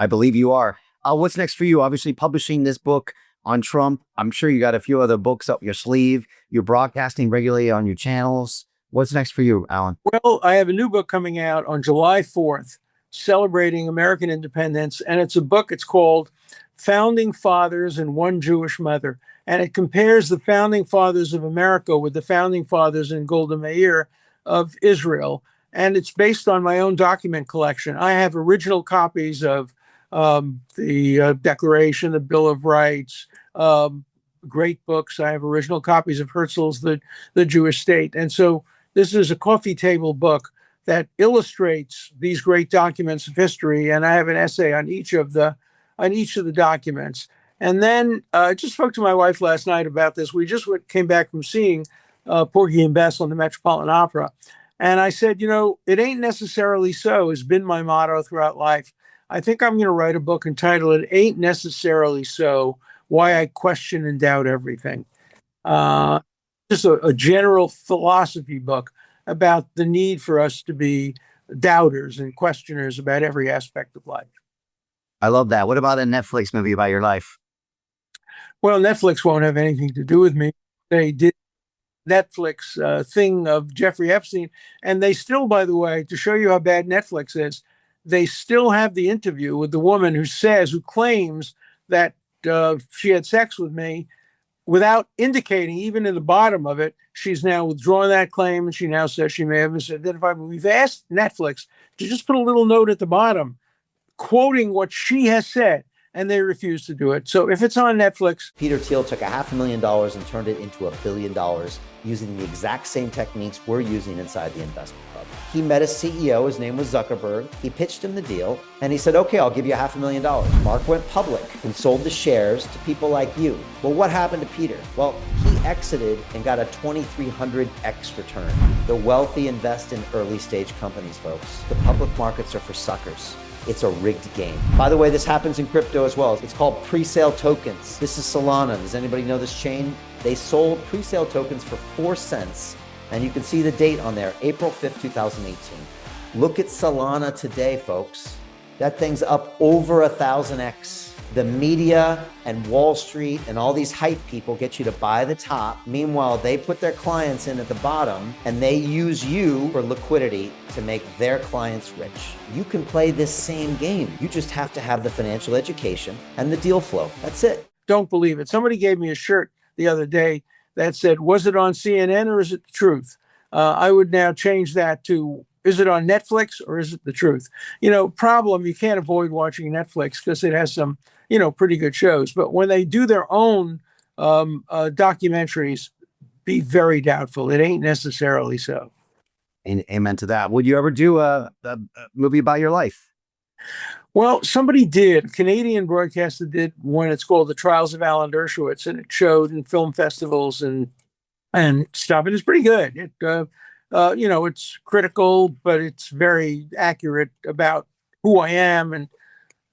I believe you are. What's next for you? Obviously, publishing this book on Trump. I'm sure you got a few other books up your sleeve. You're broadcasting regularly on your channels. What's next for you, Alan? Well, I have a new book coming out on July 4th, celebrating American independence. And it's a book, it's called Founding Fathers and One Jewish Mother. And it compares the founding fathers of America with the founding fathers in Golda Meir of Israel. And it's based on my own document collection. I have original copies of the Declaration, the Bill of Rights, great books. I have original copies of Herzl's The Jewish State. And so this is a coffee table book that illustrates these great documents of history. And I have an essay on each of the documents. And then I just spoke to my wife last night about this. We just came back from seeing Porgy and Bess on the Metropolitan Opera. And I said, it ain't necessarily so has been my motto throughout life. I think I'm going to write a book entitled It Ain't Necessarily So, Why I Question and Doubt Everything. Just a general philosophy book about the need for us to be doubters and questioners about every aspect of life. I love that. What about a Netflix movie about your life? Well, Netflix won't have anything to do with me. They did Netflix thing of Jeffrey Epstein. And they still, by the way, to show you how bad Netflix is, they still have the interview with the woman who claims that she had sex with me without indicating, even in the bottom of it, she's now withdrawn that claim. And she now says she may have misidentified me. We've asked Netflix to just put a little note at the bottom quoting what she has said, and they refuse to do it. So if it's on Netflix. Peter Thiel took $500,000 and turned it into $1 billion using the exact same techniques we're using inside the investment club. He met a CEO, his name was Zuckerberg. He pitched him the deal and he said, okay, I'll give you $500,000. Mark went public and sold the shares to people like you. Well, what happened to Peter? Well, he exited and got a 2,300x return. The wealthy invest in early stage companies, folks. The public markets are for suckers. It's a rigged game. By the way, this happens in crypto as well. It's called pre-sale tokens. This is Solana. Does anybody know this chain? They sold pre-sale tokens for 4 cents. And you can see the date on there, April 5th, 2018. Look at Solana today, folks. That thing's up over 1,000x. The media and Wall Street and all these hype people get you to buy the top. Meanwhile, they put their clients in at the bottom and they use you for liquidity to make their clients rich. You can play this same game. You just have to have the financial education and the deal flow. That's it. Don't believe it. Somebody gave me a shirt the other day that said, was it on CNN or is it the truth? I would now change that to, is it on Netflix or is it the truth? Problem, you can't avoid watching Netflix because it has some, pretty good shows. But when they do their own documentaries, be very doubtful. It ain't necessarily so. And amen to that. Would you ever do a movie about your life? Well, somebody did. A Canadian broadcaster did one. It's called The Trials of Alan Dershowitz, and it showed in film festivals and stuff. And it's pretty good. It, it's critical, but it's very accurate about who I am and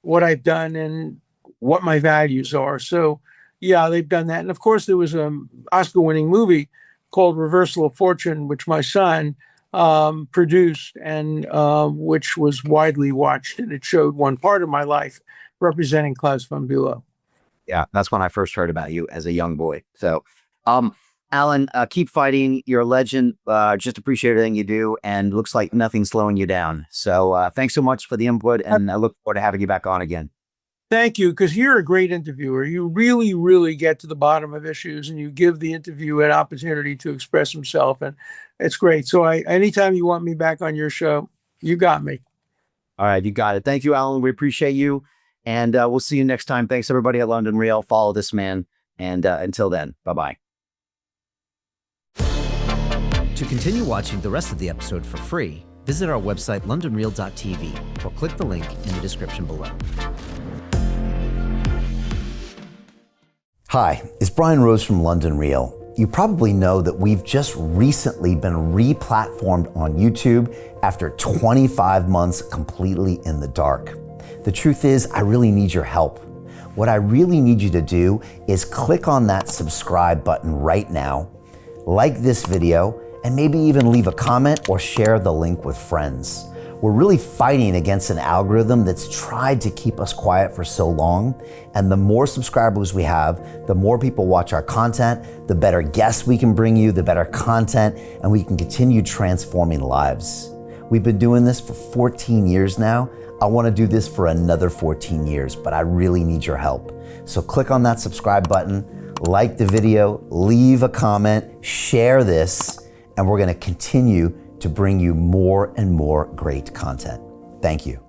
what I've done and what my values are. So, yeah, they've done that. And of course, there was an Oscar-winning movie called Reversal of Fortune, which my son produced and which was widely watched. And it showed one part of my life representing Klaus von Bülow. Yeah, that's when I first heard about you as a young boy. So, Alan, keep fighting. You're a legend. Just appreciate everything you do. And looks like nothing's slowing you down. So thanks so much for the input. And I look forward to having you back on again. Thank you, because you're a great interviewer. You really, really get to the bottom of issues and you give the interview an opportunity to express himself. And it's great. So anytime you want me back on your show, you got me. All right, you got it. Thank you, Alan. We appreciate you. And we'll see you next time. Thanks, everybody at London Real. Follow this man. And until then, bye-bye. To continue watching the rest of the episode for free, visit our website, londonreal.tv, or click the link in the description below. Hi, it's Brian Rose from London Real. You probably know that we've just recently been re-platformed on YouTube after 25 months completely in the dark. The truth is, I really need your help. What I really need you to do is click on that subscribe button right now, like this video, and maybe even leave a comment or share the link with friends. We're really fighting against an algorithm that's tried to keep us quiet for so long. And the more subscribers we have, the more people watch our content, the better guests we can bring you, the better content, and we can continue transforming lives. We've been doing this for 14 years now. I want to do this for another 14 years, but I really need your help. So click on that subscribe button, like the video, leave a comment, share this, and we're going to continue to bring you more and more great content. Thank you.